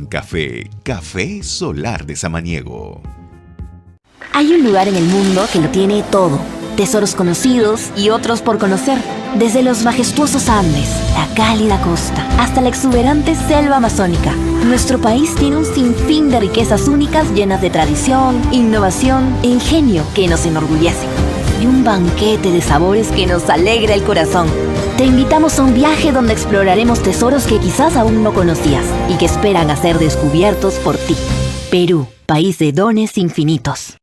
buen café. Café Solar de Samaniego. Hay un lugar en el mundo que lo tiene todo. Tesoros conocidos y otros por conocer. Desde los majestuosos Andes, la cálida costa, hasta la exuberante selva amazónica. Nuestro país tiene un sinfín de riquezas únicas llenas de tradición, innovación e ingenio que nos enorgullecen. Y un banquete de sabores que nos alegra el corazón. Te invitamos a un viaje donde exploraremos tesoros que quizás aún no conocías y que esperan a ser descubiertos por ti. Perú, país de dones infinitos.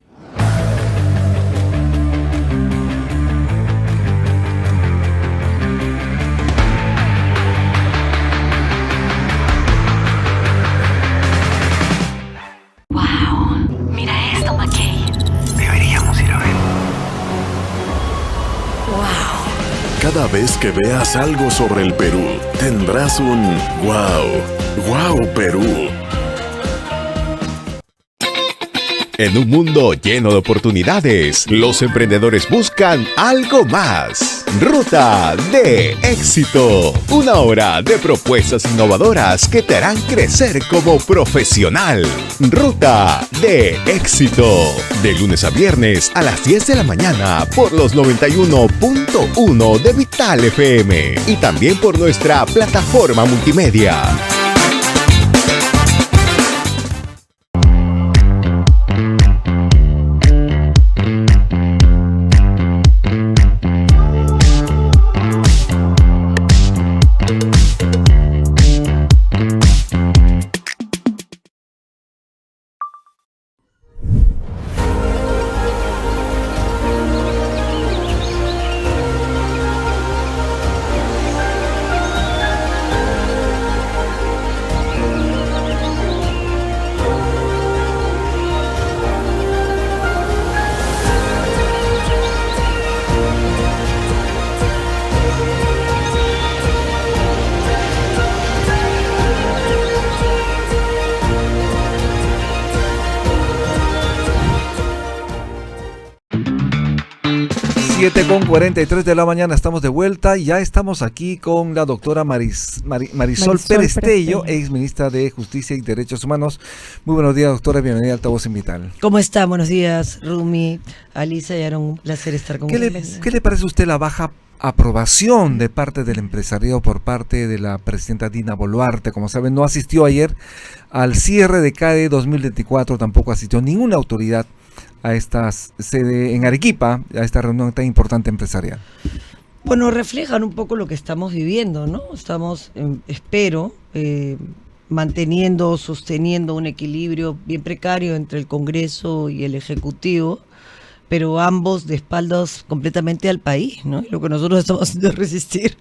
Cada vez que veas algo sobre el Perú, tendrás un wow, wow Perú. En un mundo lleno de oportunidades, los emprendedores buscan algo más. Ruta de éxito. Una hora de propuestas innovadoras que te harán crecer como profesional. Ruta de éxito. De lunes a viernes a las 10 de la mañana por los 91.1 de Vital FM. Y también por nuestra plataforma multimedia. Con 43 de la mañana estamos de vuelta. Ya estamos aquí con la doctora Marisol Pérez Tello, ex ministra de Justicia y Derechos Humanos. Muy buenos días, doctora. Bienvenida a Altavoz en Vital. ¿Cómo está? Buenos días, Rumi, Alisa y Aaron. Un placer estar con ustedes. ¿Qué le parece a usted la baja aprobación de parte del empresariado por parte de la presidenta Dina Boluarte? Como saben, no asistió ayer al cierre de CADE 2024, tampoco asistió ninguna autoridad a esta sede en Arequipa, a esta reunión tan importante empresarial. Bueno, reflejan un poco lo que estamos viviendo, ¿no? Estamos, espero, sosteniendo un equilibrio bien precario entre el Congreso y el Ejecutivo, pero ambos de espaldas completamente al país, ¿no? Y lo que nosotros estamos haciendo es resistir,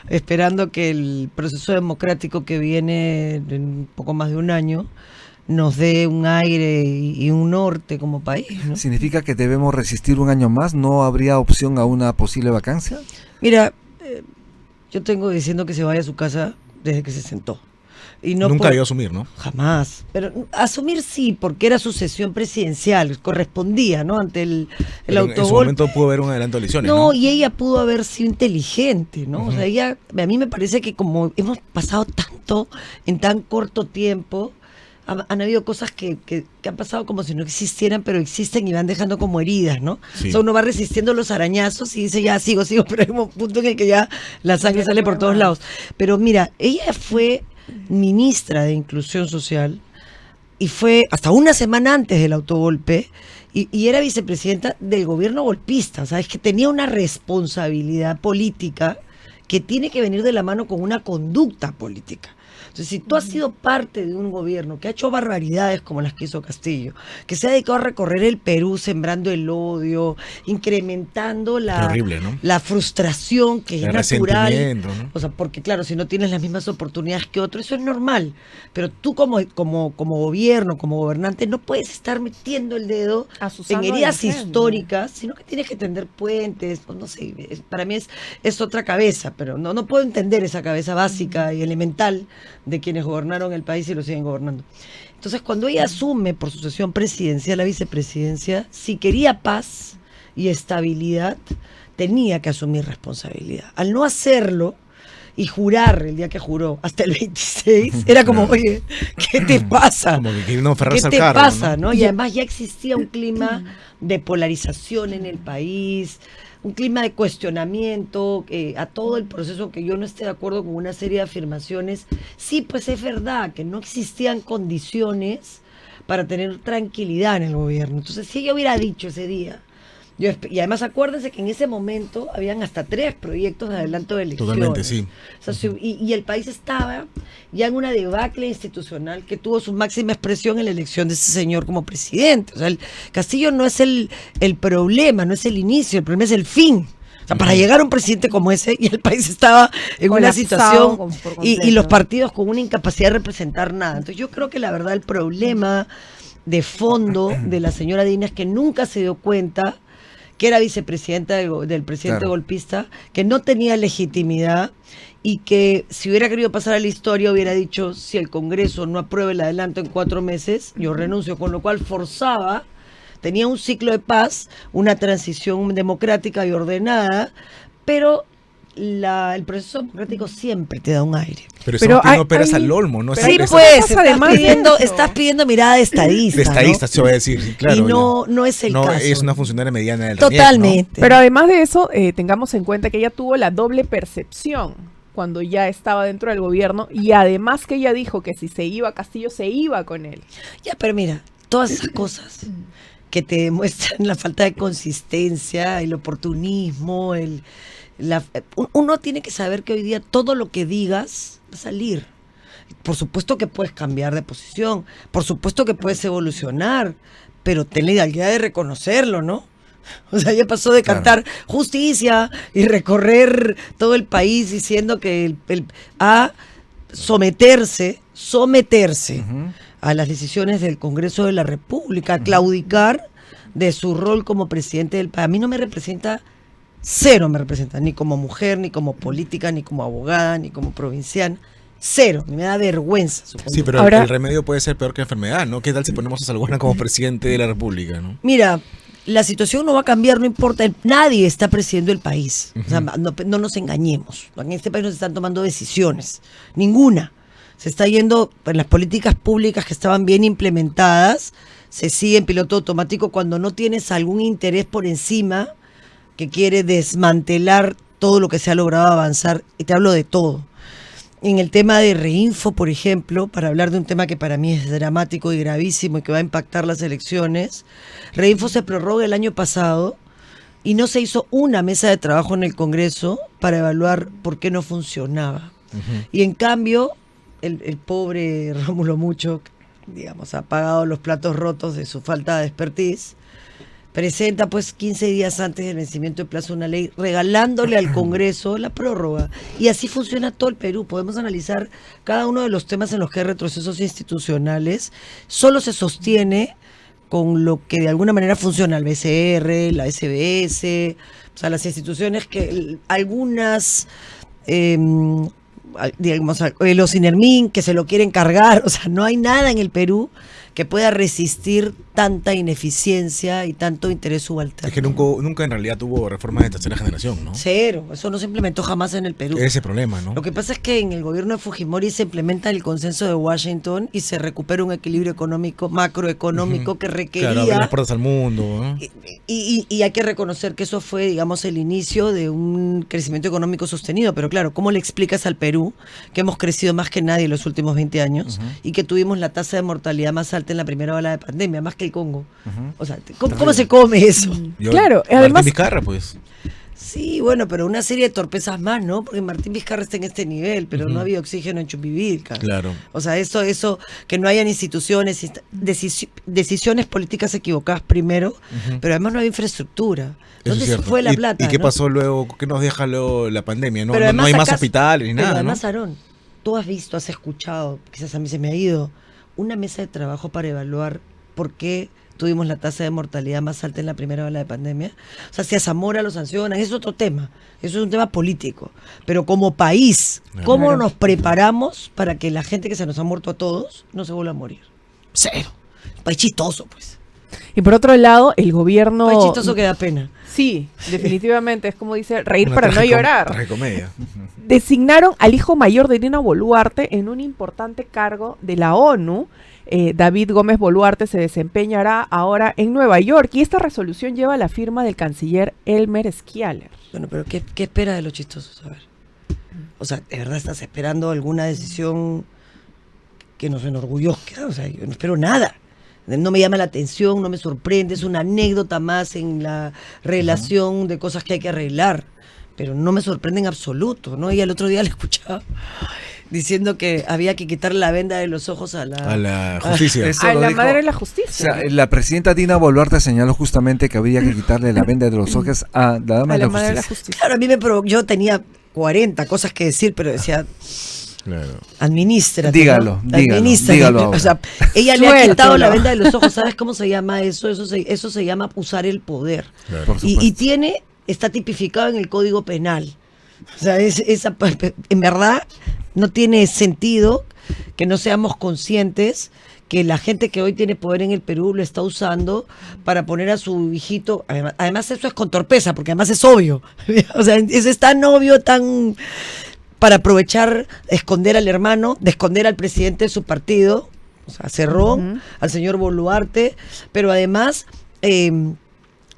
esperando que el proceso democrático que viene en un poco más de un año nos dé un aire y un norte como país, ¿no? ¿Significa que debemos resistir un año más? ¿No habría opción a una posible vacancia? Mira, yo tengo diciendo que se vaya a su casa desde que se sentó. Y no nunca iba a asumir, ¿no? Jamás. Pero asumir sí, porque era sucesión presidencial, correspondía, ¿no? Ante el autogolpe. En su momento pudo haber un adelanto de elecciones, ¿no? No, y ella pudo haber sido inteligente, ¿no? O sea, ella, a mí me parece que como hemos pasado tanto en tan corto tiempo, han habido cosas que han pasado como si no existieran, pero existen y van dejando como heridas, ¿no? Sí. O sea, uno va resistiendo los arañazos y dice, ya sigo, pero hay un punto en el que ya la sangre sale por todos lados. Pero mira, ella fue ministra de Inclusión Social y fue hasta una semana antes del autogolpe y era vicepresidenta del gobierno golpista. O sea, es que tenía una responsabilidad política que tiene que venir de la mano con una conducta política. Entonces, si tú has sido parte de un gobierno que ha hecho barbaridades como las que hizo Castillo, que se ha dedicado a recorrer el Perú sembrando el odio, incrementando la frustración que es natural, ¿no? O sea, porque claro, si no tienes las mismas oportunidades que otro, eso es normal, pero tú como gobierno, como gobernante, no puedes estar metiendo el dedo en heridas históricas, sino que tienes que tender puentes, no sé, para mí es otra cabeza, pero no puedo entender esa cabeza básica y elemental de quienes gobernaron el país y lo siguen gobernando. Entonces, cuando ella asume por sucesión presidencial la vicepresidencia, si quería paz y estabilidad, tenía que asumir responsabilidad. Al no hacerlo, y jurar el día que juró, hasta el 26, era como, oye, ¿qué te pasa? Como que quieren no ¿Qué aferrarse al te cargo, pasa? ¿no? ¿no? Y además ya existía un clima de polarización en el país, un clima de cuestionamiento a todo el proceso, que yo no esté de acuerdo con una serie de afirmaciones. Sí, pues es verdad que no existían condiciones para tener tranquilidad en el gobierno. Entonces, si ella hubiera dicho ese día, y además acuérdense que en ese momento habían hasta 3 proyectos de adelanto de elecciones. Totalmente, sí. O sea, y el país estaba ya en una debacle institucional que tuvo su máxima expresión en la elección de ese señor como presidente. O sea, Castillo no es el problema, no es el inicio, el problema es el fin. O sea, para llegar a un presidente como ese, y el país estaba en una situación y los partidos con una incapacidad de representar nada. Entonces yo creo que la verdad el problema de fondo de la señora Dina es que nunca se dio cuenta que era vicepresidenta del presidente golpista, que no tenía legitimidad y que si hubiera querido pasar a la historia hubiera dicho, si el Congreso no aprueba el adelanto en 4 meses, yo renuncio, con lo cual forzaba, tenía un ciclo de paz, una transición democrática y ordenada, pero el proceso democrático siempre te da un aire. Pero estamos pidiendo peras al olmo, ¿no? Sí, Es- pues, además estás pidiendo mirada de estadista. de estadista, se va a decir, sí, claro. Y no es el no caso. es una funcionaria mediana del RANIEC, Totalmente. Pero además de eso, tengamos en cuenta que ella tuvo la doble percepción cuando ya estaba dentro del gobierno, y además que ella dijo que si se iba a Castillo, se iba con él. Ya, pero mira, todas esas cosas que te demuestran la falta de consistencia, el oportunismo, uno tiene que saber que hoy día todo lo que digas va a salir. Por supuesto que puedes cambiar de posición, por supuesto que puedes evolucionar, pero ten la hidalguía de reconocerlo, ¿no? O sea, ya pasó de cantar justicia y recorrer todo el país diciendo que a someterse a las decisiones del Congreso de la República, a claudicar de su rol como presidente del país. A mí no me representa, cero me representa, ni como mujer, ni como política, ni como abogada, ni como provinciana. Cero, me da vergüenza. Sí, pero Ahora- el remedio puede ser peor que la enfermedad, ¿no? ¿Qué tal si ponemos a Salguana como presidente de la República, no? Mira, la situación no va a cambiar, no importa. Nadie está presidiendo el país. O sea, no nos engañemos. En este país no se están tomando decisiones. Ninguna. Se está yendo en las políticas públicas que estaban bien implementadas. Se sigue en piloto automático cuando no tienes algún interés por encima que quiere desmantelar todo lo que se ha logrado avanzar. Y te hablo de todo. En el tema de Reinfo, por ejemplo, para hablar de un tema que para mí es dramático y gravísimo y que va a impactar las elecciones, Reinfo se prorroga el año pasado y no se hizo una mesa de trabajo en el Congreso para evaluar por qué no funcionaba. Y en cambio, el pobre Rómulo Mucho, digamos, ha pagado los platos rotos de su falta de expertise, presenta pues 15 días antes del vencimiento de plazo una ley regalándole al Congreso la prórroga. Y así funciona todo el Perú. Podemos analizar cada uno de los temas en los que hay retrocesos institucionales. Solo se sostiene con lo que de alguna manera funciona el BCR, la SBS, o sea, las instituciones que algunas... digamos, los INERMIN que se lo quieren cargar. O sea, no hay nada en el Perú que pueda resistir tanta ineficiencia y tanto interés subalterno. Es que nunca en realidad tuvo reformas de tercera generación, ¿no? Cero, eso no se implementó jamás en el Perú. Ese problema, ¿no? Lo que pasa es que en el gobierno de Fujimori se implementa el consenso de Washington y se recupera un equilibrio económico, macroeconómico que requería... Claro, abrir las puertas al mundo, ¿no? Y hay que reconocer que eso fue, digamos, el inicio de un crecimiento económico sostenido. Pero claro, ¿cómo le explicas al Perú que hemos crecido más que nadie en los últimos 20 años y que tuvimos la tasa de mortalidad más alta en la primera ola de pandemia, más que el Congo? O sea, ¿cómo se come eso? Claro, Martín además- Vizcarra, pues. Sí, bueno, pero una serie de torpezas más, ¿no? Porque Martín Vizcarra está en este nivel, pero no había oxígeno en Chupivilca. Claro. O sea, eso que no hayan instituciones, decisiones políticas equivocadas primero, pero además no había infraestructura. Eso ¿Dónde es se cierto. fue la plata? ¿Y qué no? pasó luego? ¿Qué nos deja luego la pandemia? No, Pero no además hay más acá- hospitales ni pero nada, ¿no? además, Aarón, tú has visto, has escuchado, quizás a mí se me ha ido, una mesa de trabajo para evaluar por qué tuvimos la tasa de mortalidad más alta en la primera ola de pandemia. O sea, si a Zamora lo sancionan, es otro tema, eso es un tema político. Pero como país, ¿cómo Claro. nos preparamos para que la gente que se nos ha muerto a todos no se vuelva a morir? Cero. Un país chistoso, pues. Y por otro lado, el gobierno... Fue chistoso que da pena. Sí, definitivamente, es como dice, reír Una para no llorar. tragicomedia. Designaron al hijo mayor de Dina Boluarte en un importante cargo de la ONU. David Gómez Boluarte se desempeñará ahora en Nueva York y esta resolución lleva la firma del canciller Elmer Schialer. Bueno, pero ¿qué espera de los chistosos? A ver. O sea, ¿de verdad estás esperando alguna decisión que nos enorgullezca? O sea, yo no espero nada. No me llama la atención, no me sorprende, es una anécdota más en la relación de cosas que hay que arreglar. Pero no me sorprende en absoluto, ¿no? Y el otro día le escuchaba diciendo que había que quitarle la venda de los ojos a la justicia. Eso A lo la dijo- madre de la O justicia. sea, la presidenta Dina Boluarte señaló justamente que habría que quitarle la venda de los ojos a la dama A de la la madre de la justicia. justicia. Claro, a mí me provocó, yo tenía 40 cosas que decir, pero decía, Claro. administra. Dígalo, dígalo ahora. O sea, ella le ha Suéltelo. quitado la venda de los ojos. ¿Sabes cómo se llama eso? Eso se llama usar el poder. Claro. Por Y supuesto. está tipificado en el Código Penal. O sea, en verdad no tiene sentido que no seamos conscientes que la gente que hoy tiene poder en el Perú lo está usando para poner a su hijito. Además eso es con torpeza, porque además es obvio. O sea, eso es tan obvio, tan para aprovechar, esconder al hermano, de esconder al presidente de su partido, o sea, Cerrón, al señor Boluarte, pero además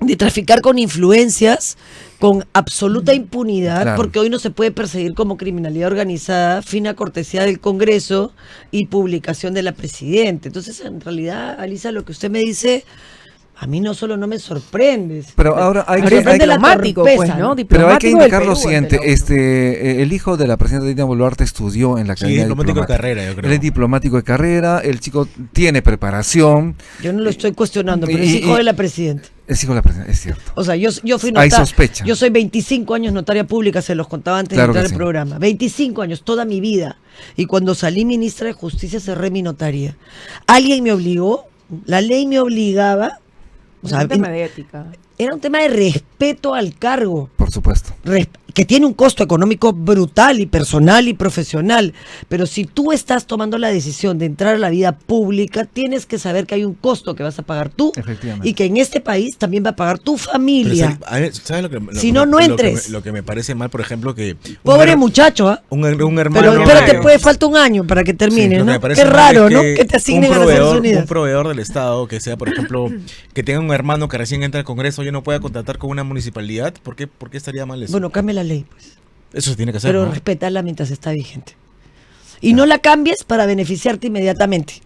de traficar con influencias con absoluta impunidad, Claro. porque hoy no se puede perseguir como criminalidad organizada, fina cortesía del Congreso y publicación de la Presidenta. Entonces, en realidad, Alisa, lo que usted me dice, a mí no solo no me sorprende. Pero ahora hay me que- sorprende la Diplomático, torpeza, pues, ¿no? Pero hay que Diplomático del indicar lo Perú, siguiente, ante la- el hijo de la presidenta Dina Boluarte estudió en la Sí, Academia diplomático de Diplomática. carrera, yo creo. Él es diplomático de carrera, el chico tiene preparación, Yo no lo estoy cuestionando, pero y- es hijo y- de la Presidenta. es hijo de la presidenta, es cierto. O sea, yo fui Hay notaria. sospecha. Yo soy 25 años notaria pública, se los contaba antes Claro de entrar que al sí. programa. 25 años, toda mi vida. Y cuando salí ministra de Justicia cerré mi notaría. Alguien me obligó, la ley me obligaba, o sea, un tema de ética. era un tema de respeto al cargo. Por supuesto. Que tiene un costo económico brutal y personal y profesional, pero si tú estás tomando la decisión de entrar a la vida pública, tienes que saber que hay un costo que vas a pagar tú Efectivamente. y que en este país también va a pagar tu Pero, familia. a ver, ¿sabes lo que Si no, no entres. Lo que me parece mal, por ejemplo, que Pobre muchacho, ¿ah? un hermano. Pero espérate, Claro. puede falta un año para que Sí, termine, lo que ¿no? me parece Qué mal raro, es ¿no? Que te asignen a Naciones Unidas. un proveedor del Estado, que sea, por ejemplo, que tenga un hermano que recién entra al Congreso, yo no pueda contratar con una municipalidad. ¿Por qué estaría mal eso? Bueno, cambia la ley, pues. Eso se tiene que hacer, Pero ¿no? respetarla mientras está vigente. Y no la cambies para beneficiarte inmediatamente.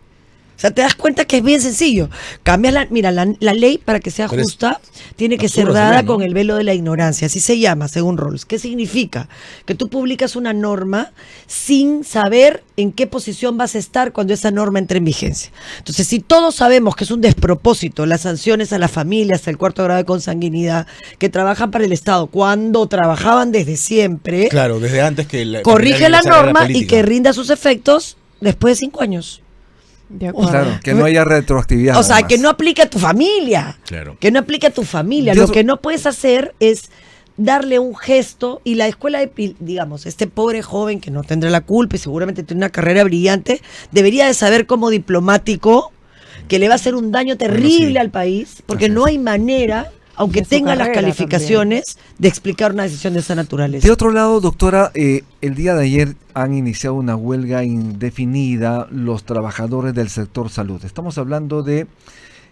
O sea, te das cuenta que es bien sencillo. Cambias la ley para que sea Pero es justa, tiene que ser absurdo dada también, ¿no? con el velo de la ignorancia. Así se llama, según Rawls. ¿Qué significa? Que tú publicas una norma sin saber en qué posición vas a estar cuando esa norma entre en vigencia. Entonces, si todos sabemos que es un despropósito las sanciones a las familias hasta el 4º grado de consanguinidad que trabajan para el Estado cuando trabajaban desde siempre, Claro, desde antes que la corrige la salga de norma y política. que rinda sus efectos después de 5 años. De acuerdo. Claro, que no haya retroactividad. O sea, además. que no aplique a tu familia. Claro. Que no aplique a tu familia. Yo- Lo que no puedes hacer es darle un gesto y la escuela de, digamos, este pobre joven que no tendrá la culpa y seguramente tiene una carrera brillante, debería de saber como diplomático que le va a hacer un daño terrible sí. al país, porque Así es. no hay manera, aunque De su tenga las carrera calificaciones, de explicar una decisión de esa naturaleza. De otro lado, doctora, el día de ayer han iniciado una huelga indefinida los trabajadores del sector salud. Estamos hablando de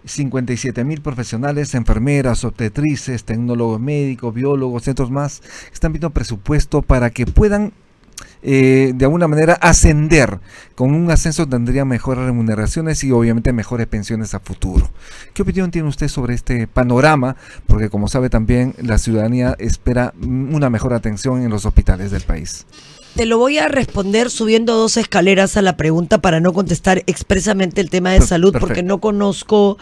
57,000 profesionales, enfermeras, obstetrices, tecnólogos médicos, biólogos, centros más, están pidiendo presupuesto para que puedan de alguna manera ascender. Con un ascenso tendría mejores remuneraciones y obviamente mejores pensiones a futuro. ¿Qué opinión tiene usted sobre este panorama? Porque como sabe también la ciudadanía espera una mejor atención en los hospitales del país. Te lo voy a responder subiendo 2 escaleras a la pregunta para no contestar expresamente el tema de salud, Perfecto. porque no conozco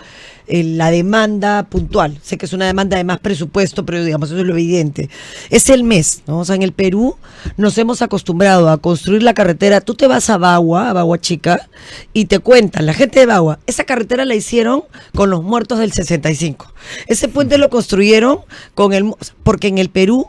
la demanda puntual. Sé que es una demanda de más presupuesto, pero digamos, eso es lo evidente. Es el mes, ¿no? O sea, en el Perú nos hemos acostumbrado a construir la carretera. Tú te vas a Bagua Chica, y te cuentan, la gente de Bagua, esa carretera la hicieron con los muertos del 65. Ese puente lo construyeron porque en el Perú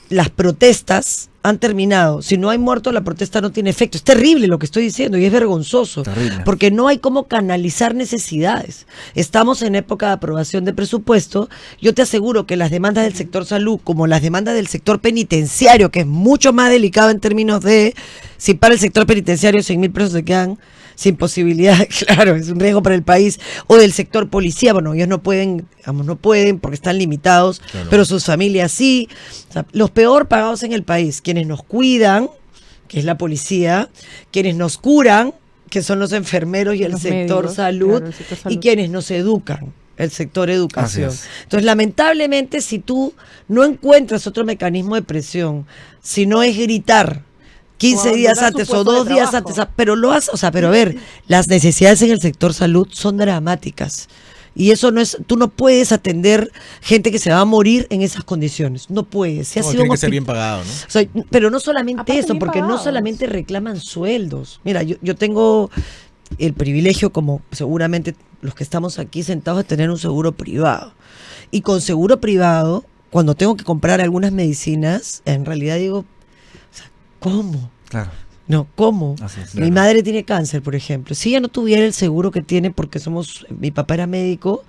las protestas han terminado. Si no hay muertos, la protesta no tiene efecto. Es terrible lo que estoy diciendo y es vergonzoso. Terrible. Porque no hay cómo canalizar necesidades. Estamos en época de aprobación de presupuesto. Yo te aseguro que las demandas del sector salud, como las demandas del sector penitenciario, que es mucho más delicado en términos de, si para el sector penitenciario 100.000 presos se quedan sin posibilidad, claro, es un riesgo para el país, o del sector policía, bueno, ellos no pueden, digamos, no pueden porque están limitados, Claro. pero sus familias sí. O sea, los peor pagados en el país, quienes nos cuidan, que es la policía, quienes nos curan, que son los enfermeros y el Los sector médicos, salud, claro, el sector salud. y quienes nos educan, el sector educación. Así es. Entonces, lamentablemente, si tú no encuentras otro mecanismo de presión, si no es gritar 15 O días abandonar su antes o puesto de 2 días trabajo. antes, pero lo haces, o sea, pero a ver, las necesidades en el sector salud son dramáticas. Y eso no es, tú no puedes atender gente que se va a morir en esas condiciones. No puedes. Si ha No, sido tiene un que ser hospi- bien pagado, ¿no? o sea, pero no solamente Aparte, eso, bien porque no pagados. solamente reclaman sueldos. Mira, yo tengo el privilegio, como seguramente los que estamos aquí sentados, de tener un seguro privado. Y con seguro privado, cuando tengo que comprar algunas medicinas, en realidad digo, o sea, ¿cómo? Claro. No, ¿cómo? Así es. Mi madre tiene cáncer, por ejemplo. Si ella no tuviera el seguro que tiene porque mi papá era médico,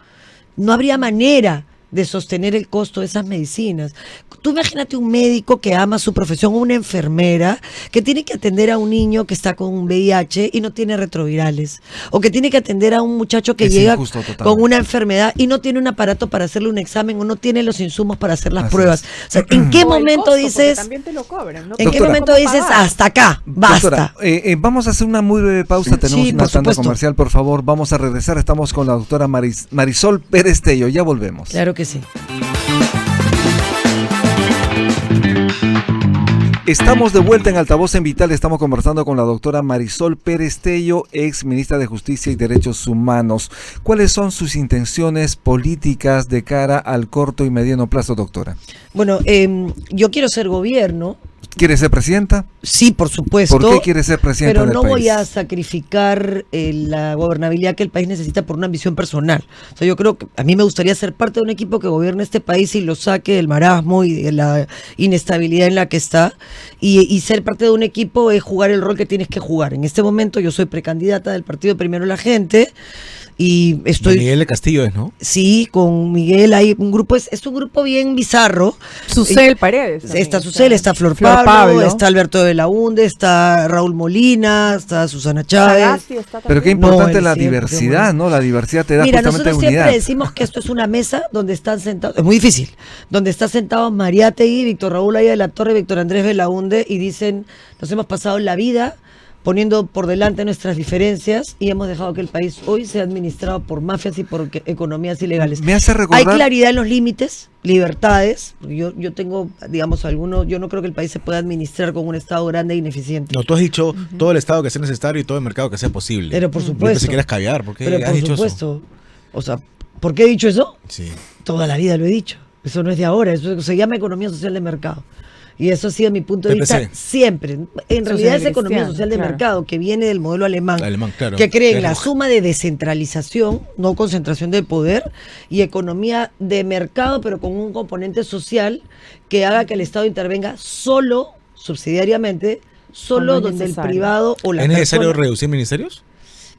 no habría manera de sostener el costo de esas medicinas. Tú imagínate un médico que ama su profesión, o una enfermera que tiene que atender a un niño que está con un VIH y no tiene retrovirales, o que tiene que atender a un muchacho que Es llega injusto totalmente. con una enfermedad y no tiene un aparato para hacerle un examen o no tiene los insumos para hacer las Así pruebas. es. O sea, ¿en qué O el momento costo, porque dices, también te lo cobran, ¿no? en qué Doctora. momento ¿Cómo dices pagar? hasta acá, basta? Doctora, vamos a hacer una muy breve pausa. Tenemos Sí, una por tanda supuesto. comercial, por favor. Vamos a regresar. Estamos con la doctora Marisol Pérez Tello. Ya volvemos. Claro que sí. Estamos de vuelta en Altavoz en Vital. Estamos conversando con la doctora Marisol Pérez Tello, ex ministra de Justicia y Derechos Humanos. ¿Cuáles son sus intenciones políticas de cara al corto y mediano plazo, doctora? Bueno, yo quiero ser gobierno, ¿Quiere ser presidenta? sí, por supuesto. ¿Por qué quiere ser presidenta Pero del no país? voy a sacrificar la gobernabilidad que el país necesita por una ambición personal. O sea, yo creo que a mí me gustaría ser parte de un equipo que gobierne este país y lo saque del marasmo y de la inestabilidad en la que está. Y ser parte de un equipo es jugar el rol que tienes que jugar. En este momento yo soy precandidata del partido Primero la Gente y De estoy... Miguel de Castillo es, ¿no? Sí, con Miguel hay un grupo, es un grupo bien bizarro. Susel Paredes. también Está Susel, está Flor Pablo, está Alberto de la Hunde, está Raúl Molina, está Susana Chávez. Sagasti está Pero qué también. importante él la siempre, diversidad, bueno. ¿no? La diversidad te da Mira, justamente nosotros unidad. siempre decimos que esto es una mesa donde están sentados, es muy difícil, donde está sentados Mariátegui, Víctor Raúl Aya de la Torre, Víctor Andrés Belaunde, y dicen, nos hemos pasado la vida poniendo por delante nuestras diferencias y hemos dejado que el país hoy sea administrado por mafias y por economías ilegales. Me hace Hay recordar... claridad en los límites, libertades. Yo tengo, digamos, algunos, yo no creo que el país se pueda administrar con un Estado grande e ineficiente. No, tú has dicho todo el Estado que sea necesario y todo el mercado que sea posible. Pero por Yo supuesto. pensé que eras caviar, ¿por qué Pero has por dicho supuesto. O sea, ¿por qué he dicho eso? eso? Sí. Toda la vida lo he dicho. Eso no es de ahora, eso se llama economía social de mercado. Y eso ha sido mi punto de PPC. vista siempre. En realidad es economía cristiano, social de claro. mercado, que viene del modelo alemán, Alemán, claro. que cree en la Claro. suma de descentralización, no concentración del poder, y economía de mercado, pero con un componente social que haga que el Estado intervenga solo, subsidiariamente, solo Cuando es donde necesario. el privado o la ¿Es necesario persona- reducir ministerios?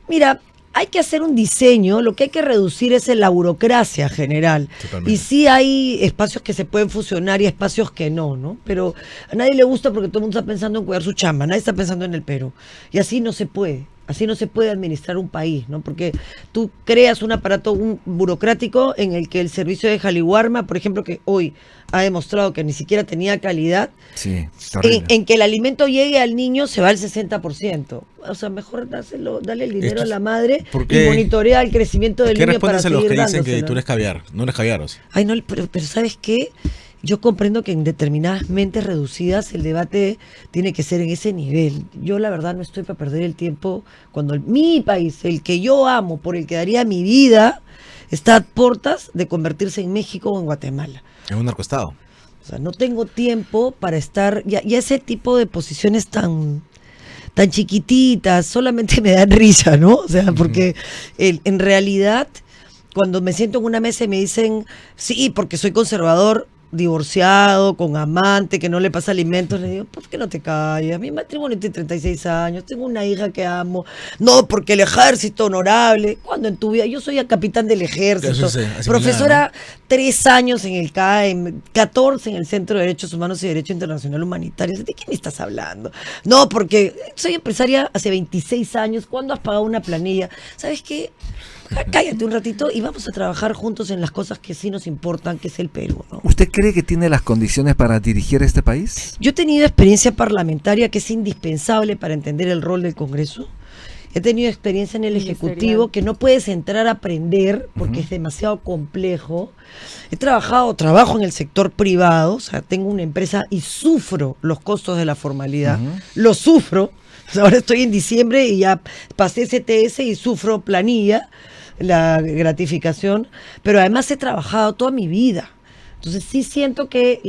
Mira, hay que hacer un diseño, lo que hay que reducir es la burocracia general. Totalmente. Y sí hay espacios que se pueden fusionar y espacios que no, ¿no? Pero a nadie le gusta porque todo el mundo está pensando en cuidar su chamba, nadie está pensando en el Perú. Y así no se puede. Así no se puede administrar un país, ¿no? Porque tú creas un aparato burocrático en el que el servicio de Jaliwarma, por ejemplo, que hoy ha demostrado que ni siquiera tenía calidad, Sí, terrible. en que el alimento llegue al niño se va al 60%. O sea, mejor dale el dinero Esto a es- la madre ¿por qué? y monitorea el crecimiento del ¿Qué niño para respondes a los seguir que dicen que dándoselo. tú eres caviar? No eres caviar, o sea. Ay, no, pero ¿sabes qué? Yo comprendo que en determinadas mentes reducidas el debate tiene que ser en ese nivel. Yo la verdad no estoy para perder el tiempo cuando mi país, el que yo amo, por el que daría mi vida, está a puertas de convertirse en México o en Guatemala. Es un narcoestado. O sea, no tengo tiempo para estar, ya ese tipo de posiciones tan chiquititas, solamente me dan risa, ¿no? O sea, porque en realidad, cuando me siento en una mesa y me dicen, sí, porque soy conservador, divorciado, con amante, que no le pasa alimentos, le digo, ¿por qué no te callas? Mi matrimonio tiene 36 años, tengo una hija que amo. No, porque el ejército honorable. ¿Cuándo en tu vida? Yo soy el capitán del ejército. Eso es asimilado, Profesora, 3 años en el CAEM, 14 en el Centro de Derechos Humanos y Derecho Internacional Humanitario. ¿De qué me estás hablando? No, porque soy empresaria hace 26 años. ¿Cuándo has pagado una planilla? ¿Sabes qué? Cállate un ratito y vamos a trabajar juntos en las cosas que sí nos importan, que es el Perú, ¿no? ¿Usted cree que tiene las condiciones para dirigir este país? Yo he tenido experiencia parlamentaria que es indispensable para entender el rol del Congreso. He tenido experiencia en el Ejecutivo que no puedes entrar a aprender porque es demasiado complejo. Trabajo en el sector privado, o sea, tengo una empresa y sufro los costos de la formalidad. Lo sufro. Ahora estoy en diciembre y ya pasé CTS y sufro planilla, la gratificación, pero además he trabajado toda mi vida. Entonces sí siento que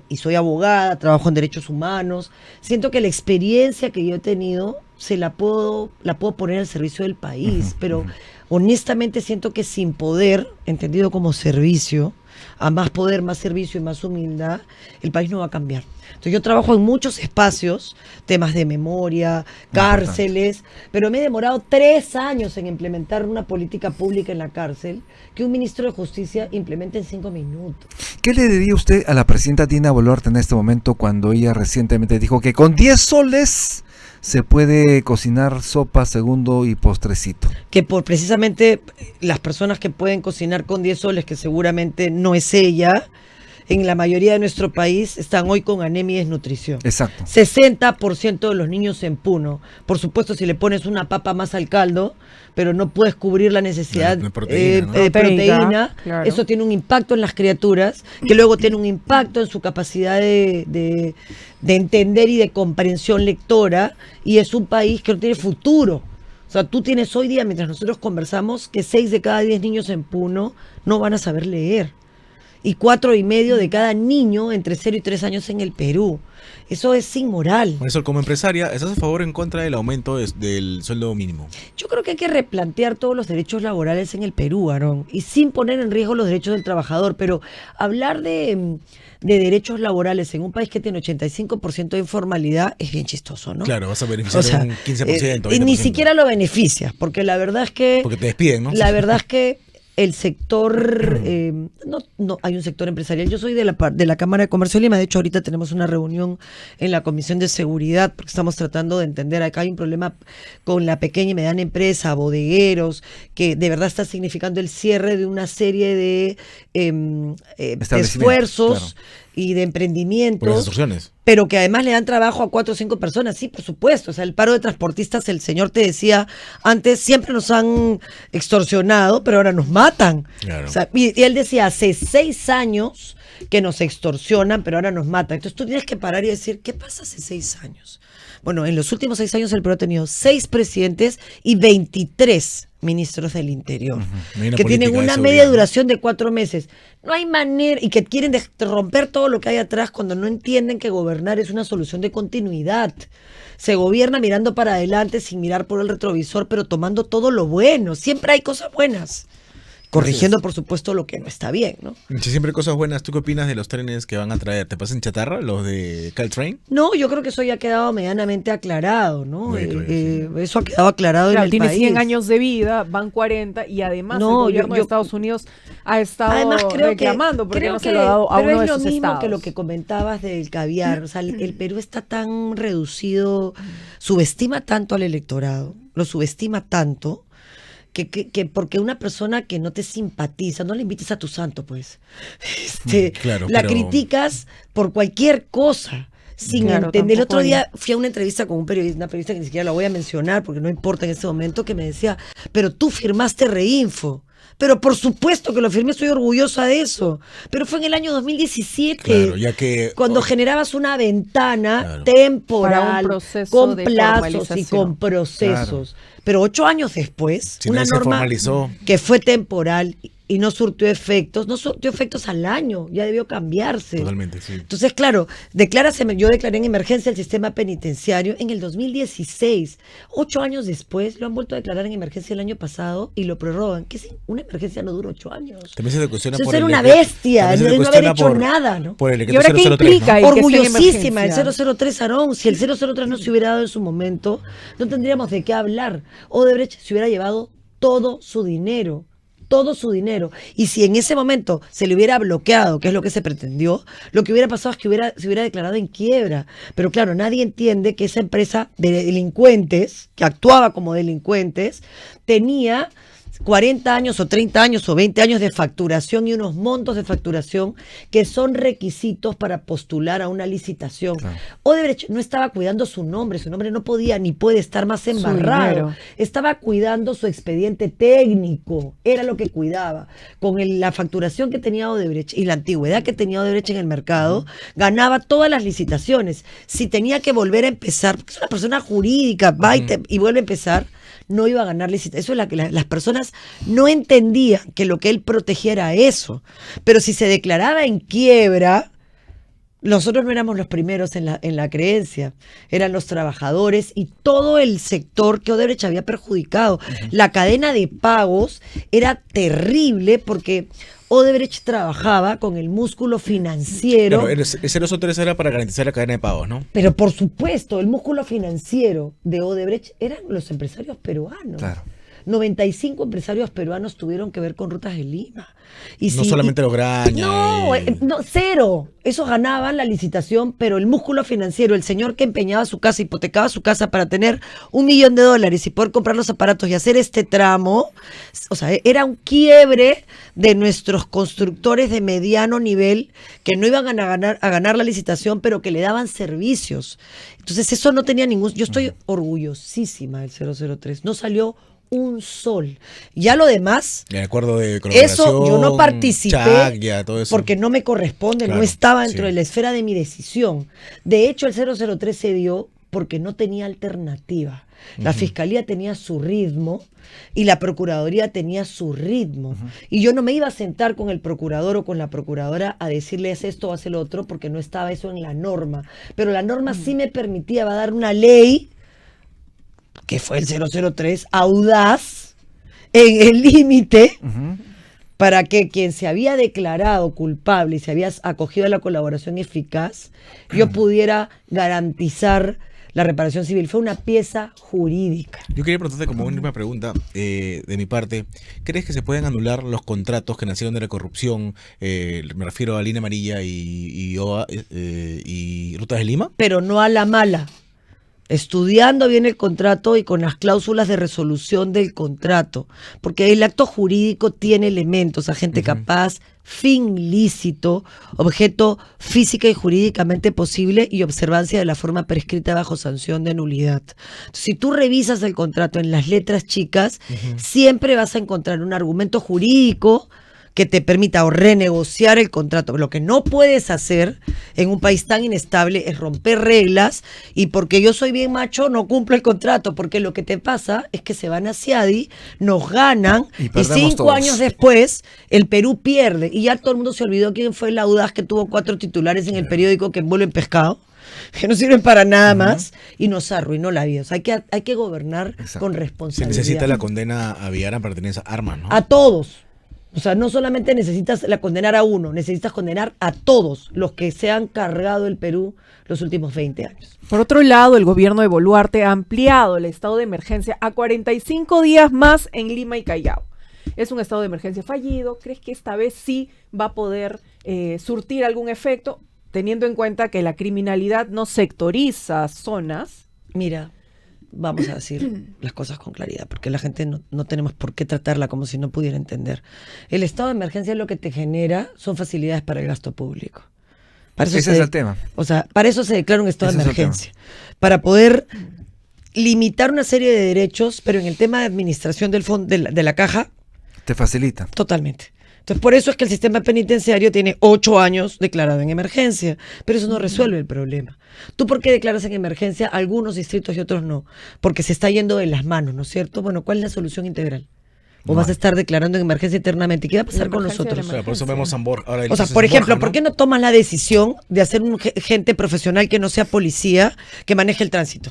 y soy abogada, trabajo en derechos humanos, siento que la experiencia que yo he tenido la puedo poner al servicio del país, pero honestamente siento que sin poder, entendido como servicio, a más poder, más servicio y más humildad, el país no va a cambiar. Entonces yo trabajo en muchos espacios, temas de memoria, cárceles, pero me he demorado 3 años en implementar una política pública en la cárcel que un ministro de Justicia implemente en 5 minutos. ¿Qué le diría usted a la presidenta Dina Boluarte en este momento cuando ella recientemente dijo que con 10 soles se puede cocinar sopa, segundo y postrecito? Que por precisamente las personas que pueden cocinar con 10 soles, que seguramente no es ella, en la mayoría de nuestro país están hoy con anemia y desnutrición. Exacto. 60% de los niños en Puno. Por supuesto, si le pones una papa más al caldo, pero no puedes cubrir la necesidad de proteína, ¿no? de proteína, Claro. eso tiene un impacto en las criaturas, que luego tiene un impacto en su capacidad de entender y de comprensión lectora, y es un país que no tiene futuro. O sea, tú tienes hoy día, mientras nosotros conversamos, que 6 de cada 10 niños en Puno no van a saber leer. Y 4,5 de cada niño entre 0 y 3 años en el Perú. Eso es inmoral. Por eso, como empresaria, ¿estás a favor o en contra del aumento del sueldo mínimo? Yo creo que hay que replantear todos los derechos laborales en el Perú, Aarón, y sin poner en riesgo los derechos del trabajador, pero hablar de derechos laborales en un país que tiene 85% de informalidad es bien chistoso, ¿no? Claro, vas a beneficiar O sea, un 15%. y ni 20%. siquiera lo beneficias, porque la verdad es que... Porque te despiden, ¿no? La verdad es que el sector, no hay un sector empresarial. Yo soy de la Cámara de Comercio de Lima. De hecho, ahorita tenemos una reunión en la Comisión de Seguridad porque estamos tratando de entender. Acá hay un problema con la pequeña y mediana empresa, bodegueros, que de verdad está significando el cierre de una serie de esfuerzos, claro, y de Por las emprendimientos, extorsiones. pero que además le dan trabajo a 4 o 5 personas. Sí, por supuesto. O sea, el paro de transportistas, el señor te decía antes, siempre nos han extorsionado, pero ahora nos matan. Claro. O sea, y él decía, hace 6 años que nos extorsionan, pero ahora nos matan. Entonces tú tienes que parar y decir, ¿qué pasa hace 6 años? Bueno, en los últimos 6 años el Perú ha tenido 6 presidentes y 23 ministros del Interior, No hay una que tienen política de una seguridad, media ¿no? duración de 4 meses. No hay manera, y que quieren romper todo lo que hay atrás cuando no entienden que gobernar es una solución de continuidad. Se gobierna mirando para adelante sin mirar por el retrovisor, pero tomando todo lo bueno. Siempre hay cosas buenas. Corrigiendo, por supuesto, lo que no está bien, ¿no? Si siempre hay cosas buenas. ¿Tú qué opinas de los trenes que van a traer? ¿Te pasan chatarra los de Caltrain? No, yo creo que eso ya ha quedado medianamente aclarado, ¿no? Yo creo que Eso ha quedado aclarado Claro, en el tiene país. 100 años de vida, van 40 y además No, el gobierno yo- de Estados Unidos ha estado Además, creo reclamando porque creo no se lo ha dado a pero uno de es lo sus mismo estados. que lo que comentabas del caviar. O sea, el Perú está tan reducido, subestima tanto al electorado, lo subestima tanto, que porque una persona que no te simpatiza, no le invites a tu santo, pues. Claro, la pero- criticas por cualquier cosa. Sin Claro, entender. El tampoco otro hay- día fui a una entrevista con un periodista, una periodista que ni siquiera la voy a mencionar porque no importa en este momento, que me decía, pero tú firmaste Reinfo. Pero por supuesto que lo firmé, estoy orgullosa de eso. Pero fue en el año 2017. Claro, ya que... Cuando generabas una ventana Claro. temporal, Para un proceso con de plazos y formalización. con procesos. Pero 8 años después, Si una no se norma formalizó. que fue temporal y no surtió efectos al año, ya debió cambiarse. Totalmente, sí. Entonces, claro, yo declaré en emergencia el sistema penitenciario en el 2016. 8 años después, lo han vuelto a declarar en emergencia el año pasado y lo prorrogan. Que sí, una emergencia no dura 8 años. También se le cuestiona Eso por era el una decreto- bestia, también se le de no haber cuestiona hecho por- nada, ¿no? Por el ¿Y decreto ahora qué 003, implica? ¿no? Y que esté en Orgullosísima el emergencia. 003, Aarón. Si el 003 no se hubiera dado en su momento, no tendríamos de qué hablar. Odebrecht se hubiera llevado todo su dinero. Todo su dinero. Y si en ese momento se le hubiera bloqueado, que es lo que se pretendió, lo que hubiera pasado es que se hubiera declarado en quiebra. Pero claro, nadie entiende que esa empresa de delincuentes, que actuaba como delincuentes, tenía 40 años o 30 años o 20 años de facturación y unos montos de facturación que son requisitos para postular a una licitación. Claro. Odebrecht no estaba cuidando su nombre no podía ni puede estar más embarrado. dinero. Estaba cuidando su expediente técnico, era lo que cuidaba. Con la facturación que tenía Odebrecht y la antigüedad que tenía Odebrecht en el mercado, ganaba todas las licitaciones. Si tenía que volver a empezar, porque es una persona jurídica, va y vuelve a empezar, no iba a ganar licitación. Eso es la que las personas no entendían, que lo que él protegía era eso. Pero si se declaraba en quiebra, nosotros no éramos los primeros en la creencia, eran los trabajadores y todo el sector que Odebrecht había perjudicado. La cadena de pagos era terrible porque Odebrecht trabajaba con el músculo financiero. Claro, el 003 era para garantizar la cadena de pagos, ¿no? Pero por supuesto, el músculo financiero de Odebrecht eran los empresarios peruanos. Claro. 95 empresarios peruanos tuvieron que ver con Rutas de Lima. Y No solamente los Graña. No, cero. Esos ganaban la licitación, pero el músculo financiero, el señor que empeñaba su casa, hipotecaba su casa para tener $1 millón y poder comprar los aparatos y hacer este tramo, o sea, era un quiebre de nuestros constructores de mediano nivel que no iban a ganar la licitación, pero que le daban servicios. Entonces eso no tenía ningún... Yo estoy orgullosísima del 003. No salió un sol. Ya lo demás, El acuerdo de colaboración. eso yo no participé Chaglia, todo eso. porque no me corresponde, Claro, no estaba dentro sí. de la esfera de mi decisión. De hecho, el 003 se dio porque no tenía alternativa. La fiscalía tenía su ritmo y la procuraduría tenía su ritmo. Y yo no me iba a sentar con el procurador o con la procuradora a decirle haz esto o haz el otro porque no estaba eso en la norma. Pero la norma sí me permitía, va a dar una ley que fue el 003, audaz, en el límite, para que quien se había declarado culpable y se había acogido a la colaboración eficaz, yo pudiera garantizar la reparación civil. Fue una pieza jurídica. Yo quería preguntarte como última pregunta de mi parte. ¿Crees que se pueden anular los contratos que nacieron de la corrupción? Me refiero a Línea Amarilla y Rutas de Lima. Pero no a la mala. Estudiando bien el contrato y con las cláusulas de resolución del contrato, porque el acto jurídico tiene elementos, agente capaz, fin lícito, objeto física y jurídicamente posible y observancia de la forma prescrita bajo sanción de nulidad. Entonces, si tú revisas el contrato en las letras chicas, siempre vas a encontrar un argumento jurídico que te permita o renegociar el contrato. Lo que no puedes hacer en un país tan inestable es romper reglas y porque yo soy bien macho no cumplo el contrato, porque lo que te pasa es que se van a Ciadi, nos ganan Y y perdemos 5 todos. años después el Perú pierde y ya todo el mundo se olvidó quién fue el audaz que tuvo 4 titulares en el periódico que envuelven pescado, que no sirven para nada más y nos arruinó la vida. O sea, hay que gobernar Exacto. con Se responsabilidad. necesita la condena a Villara para tener esas armas, ¿no? A todos. O sea, no solamente necesitas condenar a uno, necesitas condenar a todos los que se han cargado el Perú los últimos 20 años. Por otro lado, el gobierno de Boluarte ha ampliado el estado de emergencia a 45 días más en Lima y Callao. Es un estado de emergencia fallido. ¿Crees que esta vez sí va a poder surtir algún efecto, teniendo en cuenta que la criminalidad no sectoriza zonas? Mira, vamos a decir las cosas con claridad, porque la gente no tenemos por qué tratarla como si no pudiera entender. El estado de emergencia lo que te genera son facilidades para el gasto público. Para eso Ese es el tema. O sea, para eso se declara un estado Ese de es el emergencia. Para poder limitar una serie de derechos, pero en el tema de administración del fondo de la caja, Te facilita. totalmente. Entonces, por eso es que el sistema penitenciario tiene 8 años declarado en emergencia, pero eso no resuelve el problema. ¿Tú por qué declaras en emergencia algunos distritos y otros no? Porque se está yendo de las manos, ¿no es cierto? Bueno, ¿cuál es la solución integral? o vas a estar declarando en emergencia eternamente. ¿Y qué va a pasar con Emergencia de nosotros? la Claro, por eso vemos San ahora el O sea, caso por de San ejemplo, Borja, ¿por ¿no? qué no tomas la decisión de hacer un gente profesional que no sea policía, que maneje el tránsito?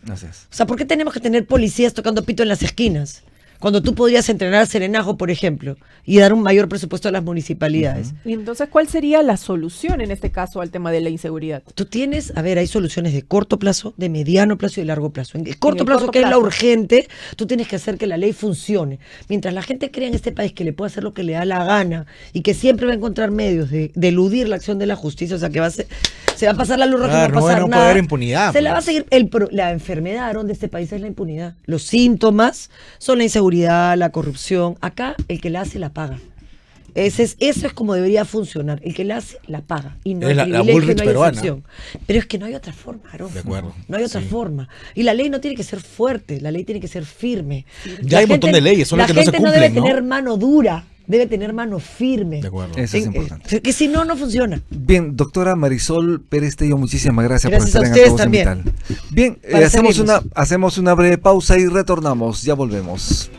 Así es. O sea, ¿por qué tenemos que tener policías tocando pito en las esquinas? Cuando tú podrías entrenar a Serenajo, por ejemplo, y dar un mayor presupuesto a las municipalidades. Y entonces, ¿cuál sería la solución en este caso al tema de la inseguridad? Tú tienes, a ver, hay soluciones de corto plazo, de mediano plazo y de largo plazo. En el corto plazo, corto que es la plazo. urgente, tú tienes que hacer que la ley funcione. Mientras la gente crea en este país que le puede hacer lo que le da la gana y que siempre va a encontrar medios de eludir la acción de la justicia, o sea, que se va a pasar la luz roja y Claro, no va a pasar no puede nada. haber impunidad, Se la va a pues. seguir. La enfermedad, Aarón, de este país es la impunidad. Los síntomas son la inseguridad, la corrupción. Acá, el que la hace, la paga. Eso es como debería funcionar. El que la hace, la paga. Y no hay Es la privilegio, Bullrich no hay peruana. excepción. Pero es que no hay otra forma, Aarón. De acuerdo. No hay otra Sí. forma. Y la ley no tiene que ser fuerte, la ley tiene que ser firme. Ya hay un montón de leyes, solo que no se La gente no cumplen, debe ¿no? tener mano dura, debe tener mano firme. De acuerdo. Eso es importante. Que si no, no funciona. Bien, doctora Marisol Pérez Tello, muchísimas gracias, Gracias por a estar en ustedes Altavoz también. Vital. Bien, Para hacemos servirles. una breve pausa y retornamos. Ya volvemos.